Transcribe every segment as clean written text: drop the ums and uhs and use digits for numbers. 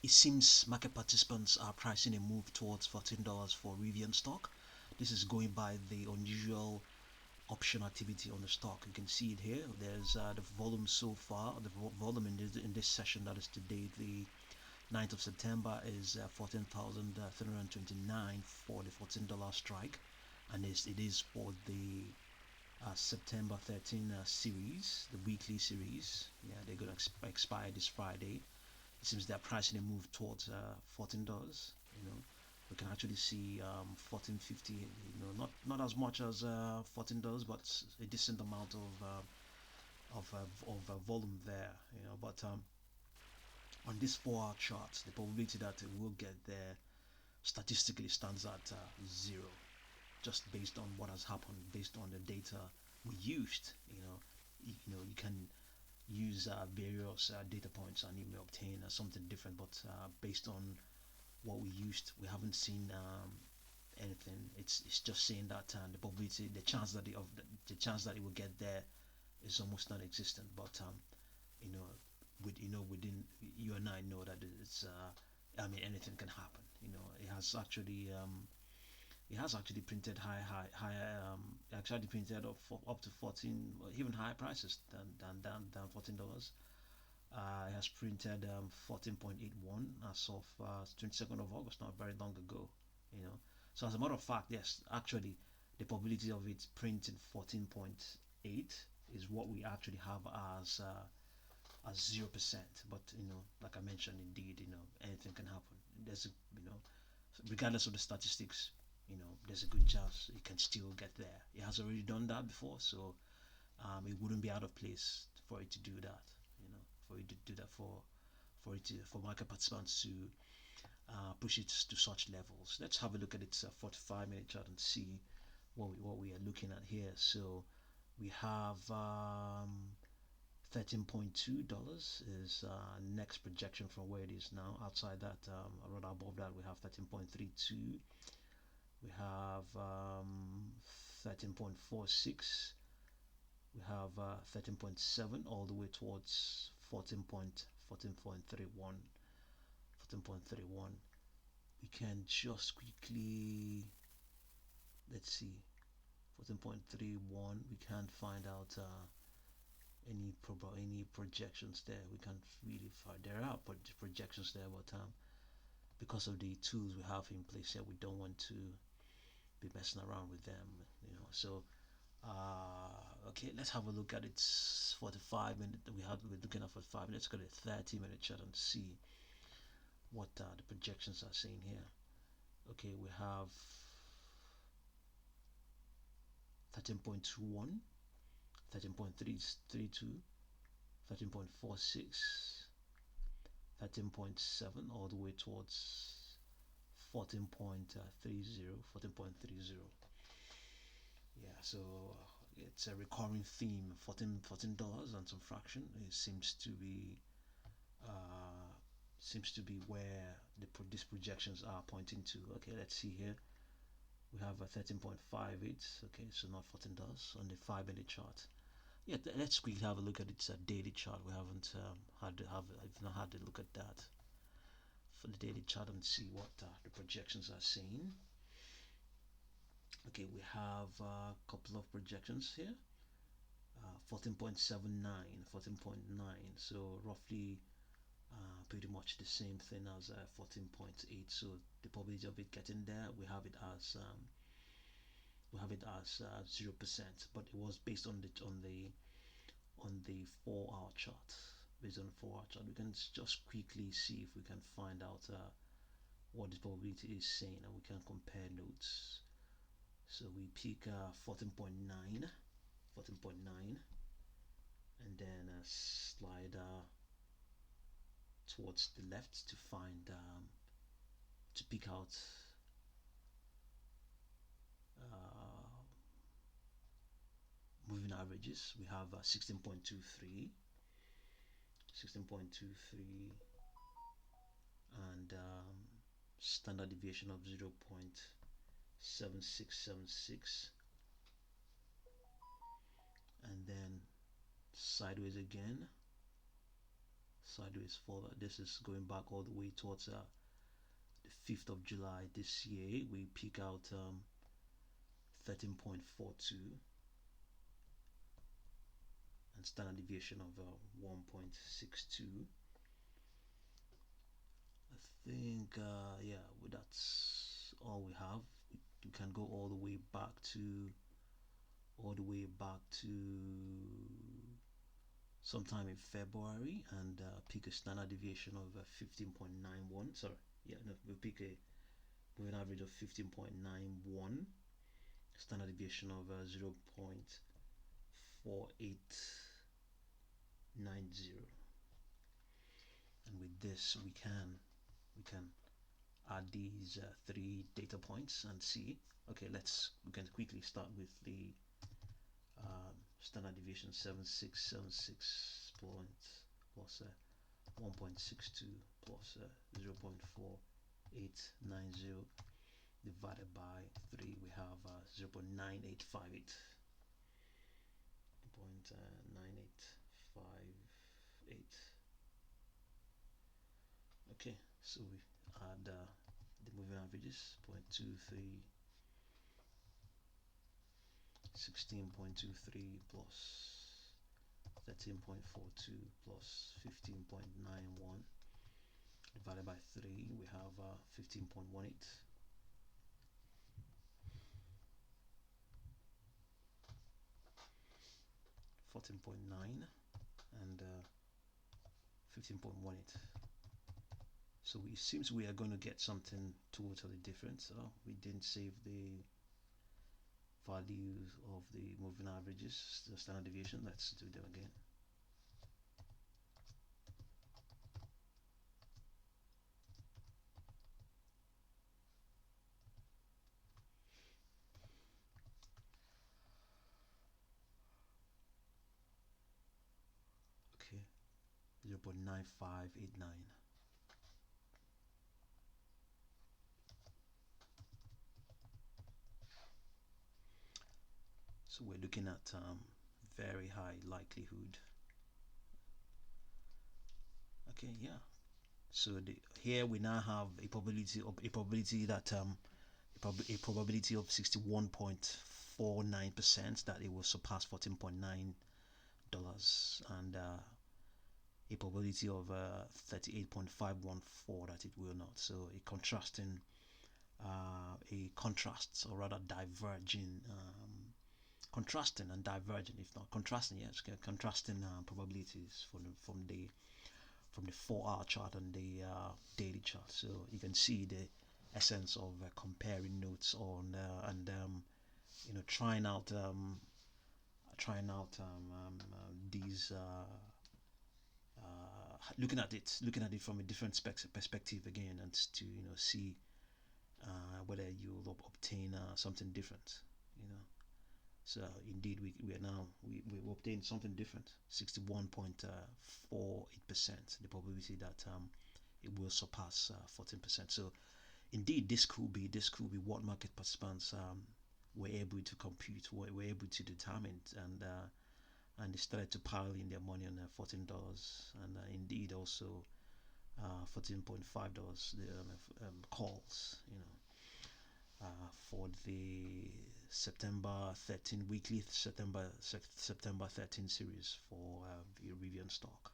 It seems market participants are pricing a move towards $14 for Rivian stock. This is going by the unusual option activity on the stock. You can see it here. There's the volume so far. The volume in this session, that is today, the 9th of September, is 14,329 for the $14 strike, and it is for the September 13 series, the weekly series. Yeah, they're going to expire this Friday. It seems they're pricing a move towards $14. You know, we can actually see 14.50. You know, not as much as $14, but a decent amount of volume there. You know, but on this 4-hour chart, the probability that it will get there statistically stands at zero, just based on what has happened, based on the data we used. You can use various data points and you may obtain something different, but based on what we used, we haven't seen anything. It's just saying that the probability, the chance that the chance that it will get there is almost non-existent. But you know, within you and I know that it's I mean, anything can happen. It has actually printed higher actually printed up to 14, even higher prices than $14. It has printed 14.81 as of 22nd of August, not very long ago. You know, so as a matter of fact, yes, actually, the probability of it printing 14.8 is what we actually have as 0%. But like I mentioned, indeed, anything can happen. There's a, you know, regardless of the statistics, there's a good chance it can still get there. It has already done that before, so it wouldn't be out of place for it to do that. For it to do that, for market participants to push it to such levels. Let's have a look at its 45-minute chart and see what we are looking at here. So we have $13.2 is next projection from where it is now. Outside that, rather above that, we have 13.32. We have 13.46. We have 13.7 all the way towards 14.31. We can just quickly, let's see, 14.31. We can't find out any projections there. We can't really find, there are projections there, but because of the tools we have in place here, we don't want to be messing around with them. So okay, let's have a look at its 45-minute. We're looking at 45 minutes. Let's go to a 30-minute chart and see what the projections are saying here. Okay, we have 13.21, 13.32, 13.46, 13.7, all the way towards 14.30. Yeah, so it's a recurring theme. $14 and some fraction. It seems to be where these projections are pointing to. Okay, let's see here. We have a 13.58. Okay, so not $14 on the 5-minute chart. Yeah, let's quickly have a look at its daily chart. We haven't I've not had a look at that for the daily chart and see what the projections are saying. Okay, we have a couple of projections here. 14.79, 14.9, so roughly pretty much the same thing as 14.8. So the probability of it getting there, we have it as 0%, but it was based on the 4-hour chart. Based on the 4-hour chart, we can just quickly see if we can find out what the probability is saying, and we can compare notes. So we pick 14.9, and then slide towards the left to find to pick out moving averages. We have 16.23, and standard deviation of 0.7676, and then sideways again, sideways fall. This is going back all the way towards the 5th of July this year. We peak out 13.42 and standard deviation of 1.62. I think yeah, well, that's all we have. We can go all the way back to sometime in February and pick a standard deviation of 15.91. Sorry, yeah, no, we pick a moving average of 15.91, standard deviation of 0.4890. And with this, we can add these three data points and see. Okay, we can quickly start with the standard deviation 7676 points plus 1.62 plus 0.4890 divided by 3, we have 0.9858. 0.9858. Okay, so we add the moving averages 0.23, 16.23 plus 13.42 plus 15.91 divided by 3, we have 15.18. 14.9 and 15.18. So it seems we are going to get something totally different. So we didn't save the values of the moving averages, the standard deviation. Let's do them again. Okay, 0.9589. So we're looking at very high likelihood. Okay, yeah. So here we now have a probability that a probability of 61.49% that it will surpass $14.9 and a probability of 38.514 that it will not. So a contrast or rather diverging contrasting and diverging, if not contrasting, yes, contrasting probabilities from the 4-hour chart and the daily chart. So you can see the essence of comparing notes on and trying out these looking at it from a different perspective again, and to see whether you'll obtain something different. So indeed, we obtained something different. 61.48%, the probability that it will surpass 14%. So indeed, this could be what market participants were able to compute, were able to determine, and they started to pile in their money on $14, and indeed also $14.5 the calls. For the September 13 weekly September 13 series for the Rivian stock.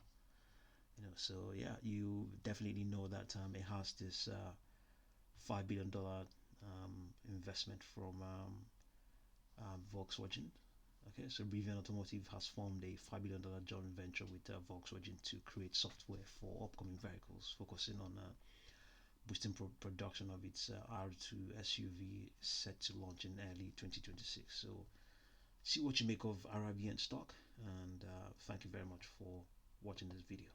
So yeah, you definitely know that it has this $5 billion investment from Volkswagen. Okay, so Rivian Automotive has formed a $5 billion joint venture with Volkswagen to create software for upcoming vehicles, focusing on boosting production of its R2 SUV set to launch in early 2026. So see what you make of RIVN stock, and thank you very much for watching this video.